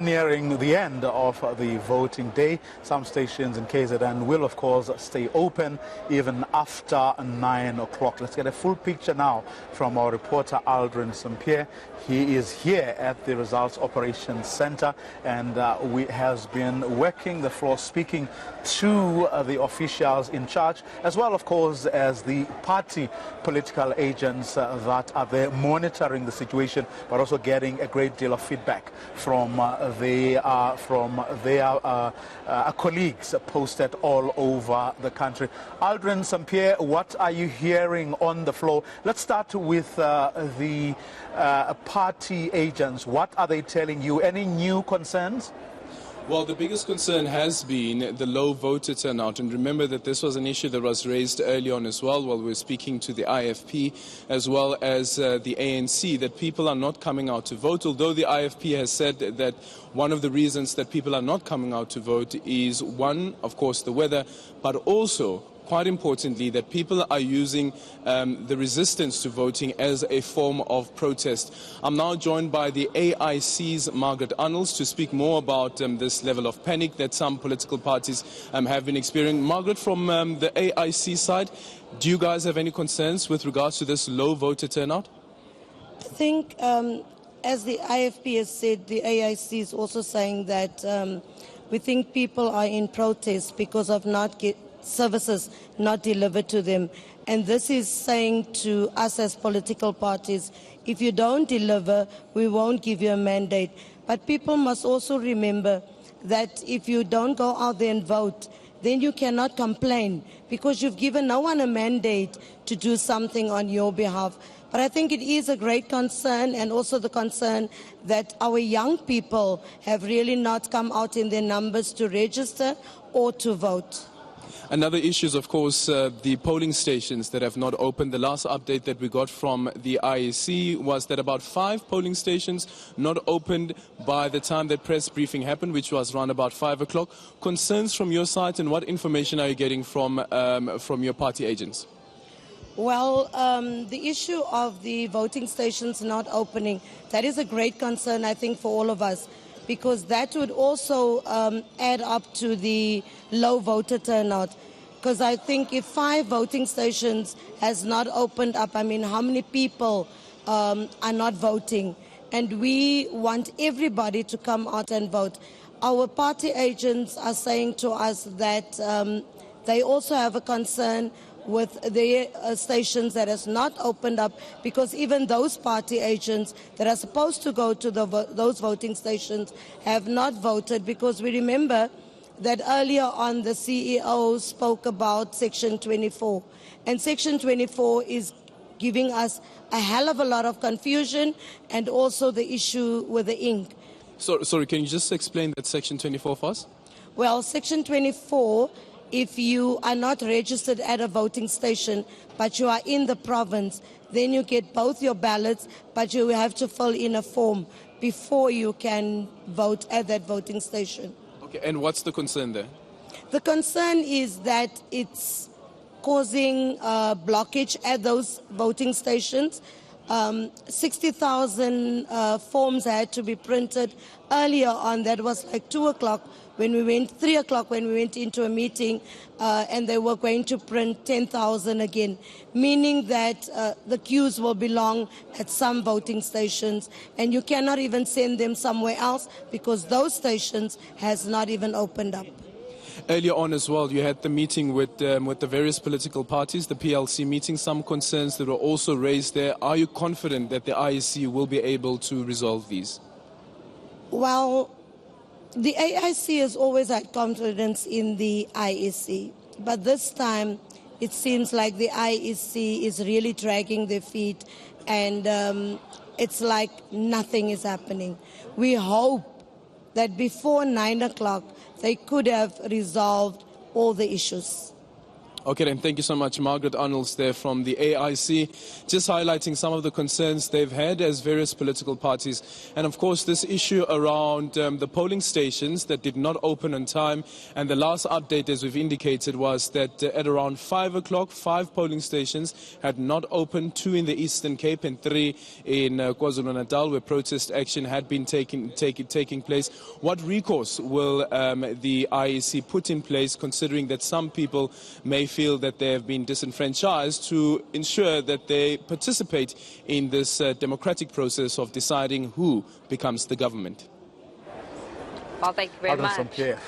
Nearing the end of the voting day, some stations in KZN will, of course, stay open even after 9 o'clock. Let's get a full picture now from our reporter, Aldrin Sampear. He is here at the Results Operations Center and has been working the floor, speaking to the officials in charge, as well, of course, as the party political agents that are there monitoring the situation, but also getting a great deal of feedback from their colleagues posted all over the country. Aldrin Sampear, what are you hearing on the floor? Let's start with the party agents. What are they telling you? Any new concerns? Well, the biggest concern has been the low voter turnout. And remember that this was an issue that was raised early on as well while we were speaking to the IFP as well as the ANC, that people are not coming out to vote. Although the IFP has said that one of the reasons that people are not coming out to vote is, one, of course, the weather, but also, quite importantly, that people are using the resistance to voting as a form of protest. I'm now joined by the AIC's Margaret Arnolds to speak more about this level of panic that some political parties have been experiencing. Margaret, from the AIC side, do you guys have any concerns with regards to this low voter turnout? I think, as the IFP has said, the AIC is also saying that we think people are in protest because of services not delivered to them. And this is saying to us as political parties, if you don't deliver, we won't give you a mandate. But people must also remember that if you don't go out there and vote, then you cannot complain because you've given no one a mandate to do something on your behalf. But I think it is a great concern, and also the concern that our young people have really not come out in their numbers to register or to vote. Another issue is, of course, the polling stations that have not opened. The last update that we got from the IEC was that about 5 polling stations not opened by the time that press briefing happened, which was around about 5 o'clock. Concerns from your side, and what information are you getting from your party agents? Well, the issue of the voting stations not opening, that is a great concern, I think, for all of us, because that would also add up to the low voter turnout. Because I think if 5 voting stations has not opened up, I mean, how many people are not voting? And we want everybody to come out and vote. Our party agents are saying to us that they also have a concern with their stations that has not opened up, because even those party agents that are supposed to go to those voting stations have not voted, because we remember that earlier on the CEO spoke about Section 24. And Section 24 is giving us a hell of a lot of confusion, and also the issue with the ink. Sorry, can you just explain that Section 24 for us? Well, Section 24, if you are not registered at a voting station, but you are in the province, then you get both your ballots, but you have to fill in a form before you can vote at that voting station. Okay, and what's the concern there? The concern is that it's causing blockage at those voting stations. 60,000 forms had to be printed earlier on. That was like 2 o'clock when we went, 3 o'clock when we went into a meeting, and they were going to print 10,000 again, meaning that the queues will be long at some voting stations, and you cannot even send them somewhere else because those stations has not even opened up. Earlier on as well, you had the meeting with the various political parties, the PLC meeting, some concerns that were also raised there. Are you confident that the IEC will be able to resolve these? Well, the AIC has always had confidence in the IEC, but this time it seems like the IEC is really dragging their feet, and it's like nothing is happening. We hope that before 9 o'clock they could have resolved all the issues. Okay, then thank you so much, Margaret Arnolds there from the AIC, just highlighting some of the concerns they've had as various political parties. And of course, this issue around the polling stations that did not open on time. And the last update, as we've indicated, was that at around 5 o'clock, 5 polling stations had not opened, 2 in the Eastern Cape and 3 in KwaZulu-Natal, where protest action had been taking place. What recourse will the IEC put in place, considering that some people may feel that they have been disenfranchised, to ensure that they participate in this democratic process of deciding who becomes the government? Well, thank you very Aldrin much. Sampear.